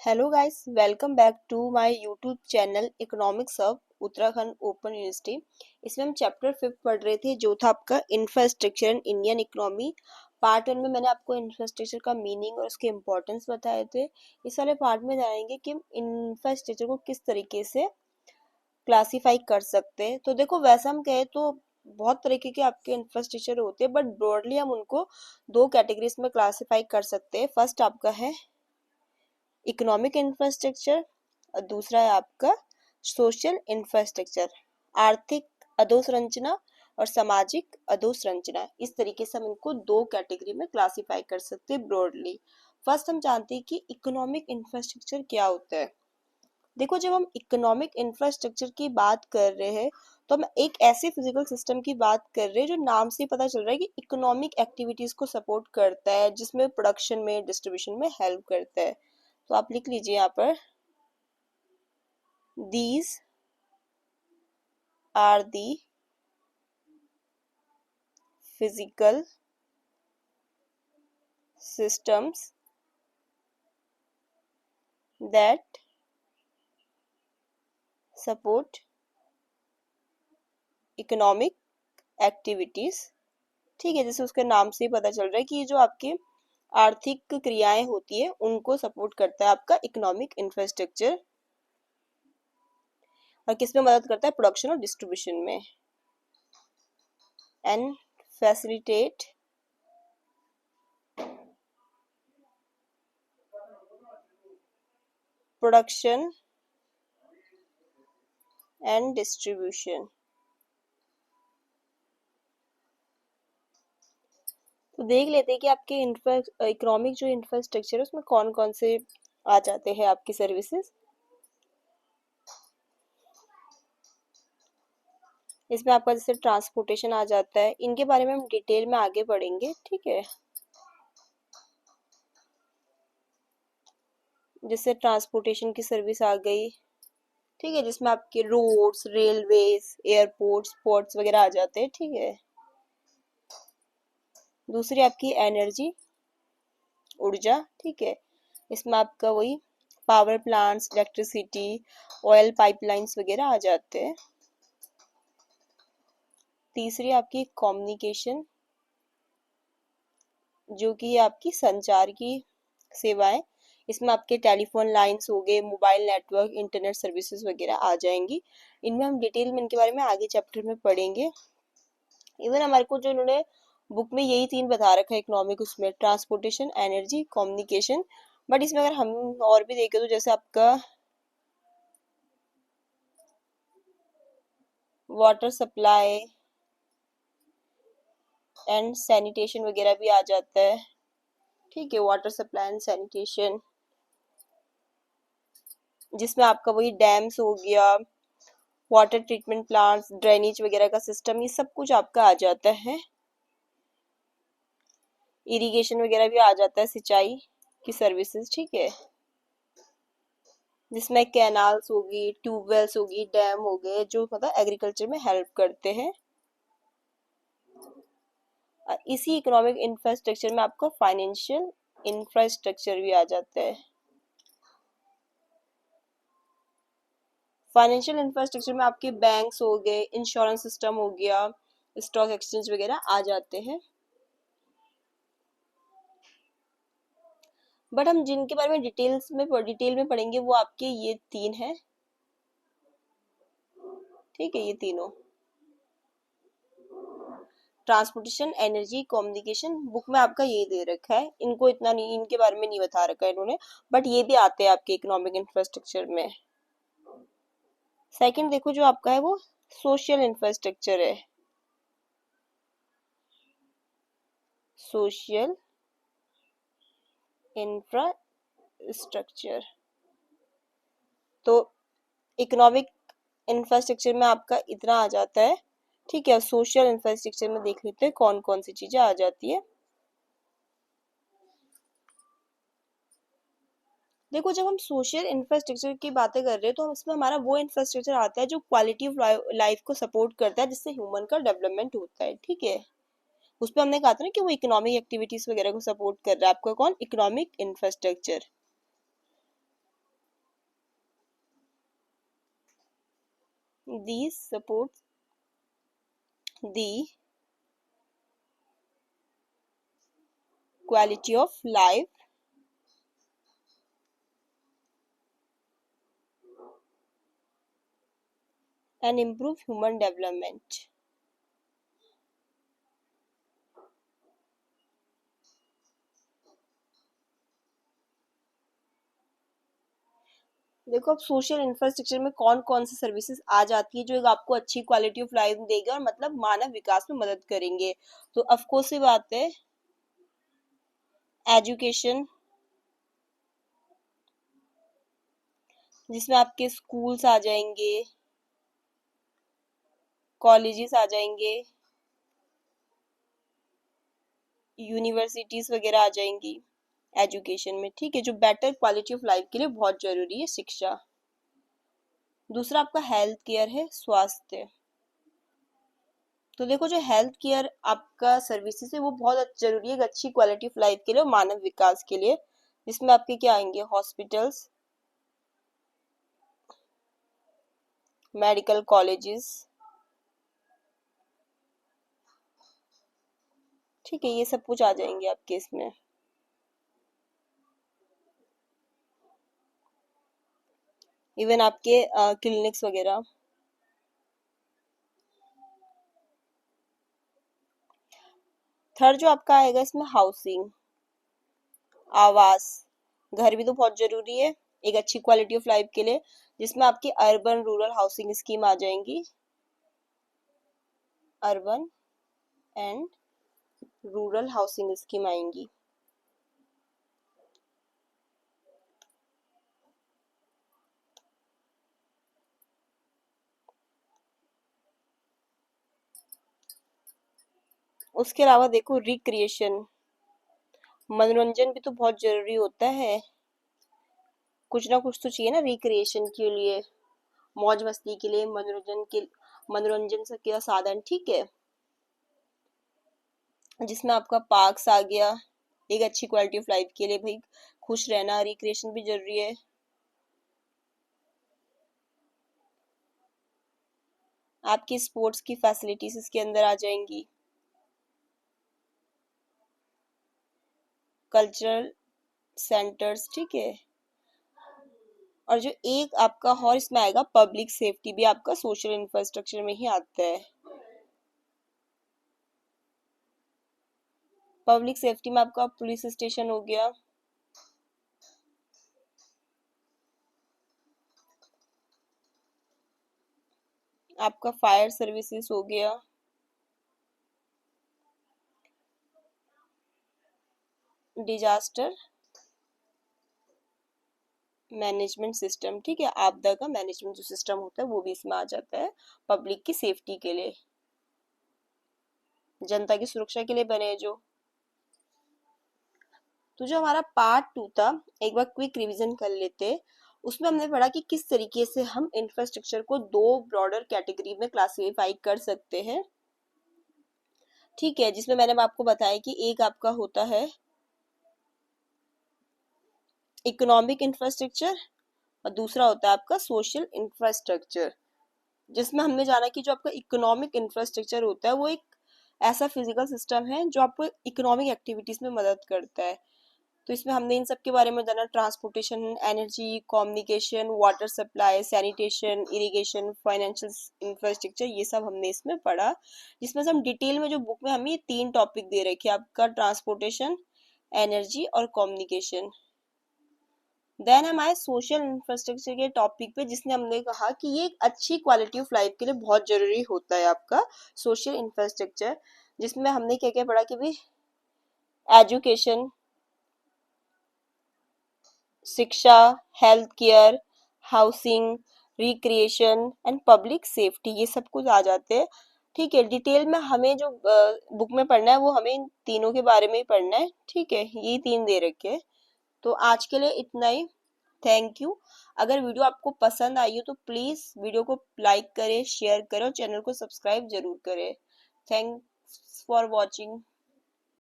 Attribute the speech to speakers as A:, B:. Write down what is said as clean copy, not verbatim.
A: Hello guys, welcome back to my YouTube channel economics of Uttarakhand Open University. इसमें हम chapter 5 पढ़ रहे थे जो था आपका infrastructure in Indian economy. Part 1 में मैंने आपको इंफ्रास्ट्रक्चर का मीनिंग और उसके इम्पोर्टेंस बताए थे। इस वाले पार्ट में जानेंगे कि हम इंफ्रास्ट्रक्चर को किस तरीके से क्लासीफाई कर सकते हैं। तो देखो, वैसे हम कहें तो बहुत तरीके के आपके इंफ्रास्ट्रक्चर होते हैं, बट ब्रॉडली हम उनको दो कैटेगरीज में क्लासीफाई कर सकते हैं। फर्स्ट आपका है इकोनॉमिक इंफ्रास्ट्रक्चर और दूसरा है आपका सोशल इंफ्रास्ट्रक्चर, आर्थिक अधोसंरचना और सामाजिक अधोसंरचना। इस तरीके से हम इनको दो कैटेगरी में क्लासिफाई कर सकते हैं ब्रॉडली। फर्स्ट हम जानते हैं कि इकोनॉमिक इंफ्रास्ट्रक्चर क्या होता है। देखो, जब हम इकोनॉमिक इंफ्रास्ट्रक्चर की बात कर रहे हैं तो हम एक ऐसे फिजिकल सिस्टम की बात कर रहे हैं जो नाम से पता चल रहा है कि इकोनॉमिक एक्टिविटीज को सपोर्ट करता है, जिसमें प्रोडक्शन में, डिस्ट्रीब्यूशन में हेल्प करता है। तो आप लिख लीजिए यहाँ पर, these are the physical systems that support economic activities। ठीक है, जैसे उसके नाम से ही पता चल रहा है कि ये जो आपके आर्थिक क्रियाएं होती है उनको सपोर्ट करता है आपका इकोनॉमिक इंफ्रास्ट्रक्चर, और किसमें मदद करता है? प्रोडक्शन और डिस्ट्रीब्यूशन में। And facilitate production and distribution. तो देख लेते हैं कि आपके इकोनॉमिक जो इंफ्रास्ट्रक्चर है उसमें कौन कौन से आ जाते हैं आपकी सर्विसेज। इसमें आपका जैसे ट्रांसपोर्टेशन आ जाता है, इनके बारे में हम डिटेल में आगे पढ़ेंगे, ठीक है। जैसे ट्रांसपोर्टेशन की सर्विस आ गई, ठीक है, जिसमें आपके रोड्स, रेलवेज, एयरपोर्ट्स, पोर्ट्स वगैरह आ जाते हैं, ठीक है। दूसरी आपकी एनर्जी, ऊर्जा, ठीक है, इसमें आपका वही power plants, electricity, oil pipelines वगैरह आ जाते हैं। तीसरी आपकी कम्युनिकेशन, जो कि आपकी संचार की सेवाएं, इसमें आपके टेलीफोन लाइंस हो गए, मोबाइल नेटवर्क, इंटरनेट सर्विसेज वगैरह आ जाएंगी। इनमें हम डिटेल में इनके बारे में आगे चैप्टर में पढ़ेंगे। इवन हमारे को जो इन्होंने बुक में यही तीन बता रखा है इकोनॉमिक, उसमें ट्रांसपोर्टेशन, एनर्जी, कम्युनिकेशन। बट इसमें अगर हम और भी देखें तो जैसे आपका वाटर सप्लाई एंड सैनिटेशन वगैरह भी आ जाता है, ठीक है। वाटर सप्लाई एंड सैनिटेशन, जिसमें आपका वही डैम्स हो गया, वाटर ट्रीटमेंट प्लांट्स, ड्रेनेज वगैरह का सिस्टम, ये सब कुछ आपका आ जाता है। इरिगेशन वगैरह भी आ जाता है, सिंचाई की सर्विसेज, ठीक है, जिसमें कैनाल्स होगी, ट्यूबवेल्स होगी, डैम हो गए, जो मतलब एग्रीकल्चर में हेल्प करते हैं। इसी इकोनॉमिक इंफ्रास्ट्रक्चर में आपका फाइनेंशियल इंफ्रास्ट्रक्चर भी आ जाता है। फाइनेंशियल इंफ्रास्ट्रक्चर में आपके बैंक्स हो गए, इंश्योरेंस सिस्टम हो गया, स्टॉक एक्सचेंज वगैरह आ जाते हैं। बट हम जिनके बारे में डिटेल में पढ़ेंगे वो आपके ये तीन हैं, ठीक है, ये तीनों। ट्रांसपोर्टेशन, एनर्जी, कम्युनिकेशन, बुक में आपका ये दे रखा है, इनको इतना नहीं, इनके बारे में नहीं बता रखा है इन्होंने, बट ये भी आते हैं आपके इकोनॉमिक इंफ्रास्ट्रक्चर में। सेकंड देखो, जो आपका है वो सोशल इंफ्रास्ट्रक्चर है। सोशल इंफ्रास्ट्रक्चर, तो इकोनॉमिक इंफ्रास्ट्रक्चर में आपका इतना आ जाता है, ठीक है। सोशल इंफ्रास्ट्रक्चर में देख लेते हैं कौन कौन सी चीजें आ जाती है। देखो, जब हम सोशल इंफ्रास्ट्रक्चर की बातें कर रहे हैं तो हम इसमें हमारा वो इंफ्रास्ट्रक्चर आता है जो क्वालिटी ऑफ लाइफ को सपोर्ट करता है, जिससे ह्यूमन का डेवलपमेंट होता है, ठीक है। उसमें हमने कहा था ना कि वो इकोनॉमिक एक्टिविटीज वगैरह को सपोर्ट कर रहा है आपका कौन? Economic infrastructure. These support the quality of life and improve human development. देखो अब सोशल इंफ्रास्ट्रक्चर में कौन कौन सी सर्विसेज आ जाती है जो एक आपको अच्छी क्वालिटी ऑफ लाइफ देगा और मतलब मानव विकास में मदद करेंगे। तो ऑफ कोर्स ये बात है एजुकेशन, जिसमें आपके स्कूल्स आ जाएंगे, कॉलेजेस आ जाएंगे, यूनिवर्सिटीज वगैरह आ जाएंगी एजुकेशन में, ठीक है, जो बेटर क्वालिटी ऑफ लाइफ के लिए बहुत जरूरी है शिक्षा। दूसरा आपका हेल्थ केयर है, स्वास्थ्य। तो देखो जो हेल्थ केयर आपका सर्विसेज है वो बहुत जरूरी है अच्छी क्वालिटी ऑफ लाइफ के लिए और मानव विकास के लिए, जिसमें आपके क्या आएंगे हॉस्पिटल्स, मेडिकल कॉलेजेस, ठीक है, ये सब कुछ आ जाएंगे आपके इसमें। इवन आपके क्लिनिक्स वगैरह। थर्ड जो आपका आएगा इसमें हाउसिंग, आवास, घर भी तो बहुत जरूरी है एक अच्छी क्वालिटी ऑफ लाइफ के लिए, जिसमें आपकी अर्बन रूरल हाउसिंग स्कीम आ जाएंगी, urban and rural housing scheme आएंगी। उसके अलावा देखो रिक्रिएशन, मनोरंजन भी तो बहुत जरूरी होता है, कुछ ना कुछ तो चाहिए ना रिक्रिएशन के लिए, मौज मस्ती के लिए, मनोरंजन से क्या साधन, ठीक है, जिसमें आपका पार्क्स आ गया एक अच्छी क्वालिटी ऑफ लाइफ के लिए, भाई खुश रहना, रिक्रिएशन भी जरूरी है। आपकी स्पोर्ट्स की फैसिलिटीज इसके अंदर आ जाएंगी, कल्चरल सेंटर्स, ठीक है, और जो एक आपका और इसमें आएगा पब्लिक सेफ्टी भी आपका सोशल इंफ्रास्ट्रक्चर में ही आता है। पब्लिक सेफ्टी में आपका पुलिस स्टेशन हो गया, आपका फायर सर्विसेज हो गया, डिजास्टर मैनेजमेंट सिस्टम, ठीक है, आपदा का मैनेजमेंट जो सिस्टम होता है वो भी इसमें आ जाता है पब्लिक की सेफ्टी के लिए, जनता की सुरक्षा के लिए बने जो। तो जो हमारा पार्ट 2 था, एक बार क्विक रिवीजन कर लेते। उसमें हमने पढ़ा कि किस तरीके से हम इंफ्रास्ट्रक्चर को दो ब्रॉडर कैटेगरी में क्लासिफाई कर सकते हैं, ठीक है, जिसमें मैंने आपको बताया कि एक आपका होता है इकोनॉमिक इंफ्रास्ट्रक्चर और दूसरा होता है आपका सोशल इंफ्रास्ट्रक्चर, जिसमें हमने जाना कि जो आपका इकोनॉमिक इंफ्रास्ट्रक्चर होता है वो एक ऐसा फिजिकल सिस्टम है जो आपको इकोनॉमिक एक्टिविटीज में मदद करता है। तो इसमें हमने इन सब के बारे में जाना, transportation, energy, communication, water supply, sanitation, irrigation, financial infrastructure, ये सब हमने इसमें पढ़ा, जिसमें से हम डिटेल में जो बुक में हमें ये 3 टॉपिक दे रखे हैं, आपका ट्रांसपोर्टेशन, एनर्जी और कम्युनिकेशन। देन हम आए सोशल इंफ्रास्ट्रक्चर के टॉपिक पे, जिसने हमने कहा कि ये एक अच्छी क्वालिटी ऑफ लाइफ के लिए बहुत जरूरी होता है आपका सोशल इंफ्रास्ट्रक्चर, जिसमें हमने क्या क्या पढ़ा कि भाई एजुकेशन, शिक्षा, health care, housing, recreation and public safety, ये सब कुछ आ जाते हैं, ठीक है। डिटेल में हमें जो बुक में पढ़ना है वो हमें इन तीनों के बारे में ही पढ़ना है, ठीक है, ये 3 दे रखे। तो आज के लिए इतना ही, थैंक यू। अगर वीडियो आपको पसंद आई हो तो प्लीज वीडियो को लाइक करें, शेयर करें और चैनल को सब्सक्राइब जरूर करें। Thanks for watching.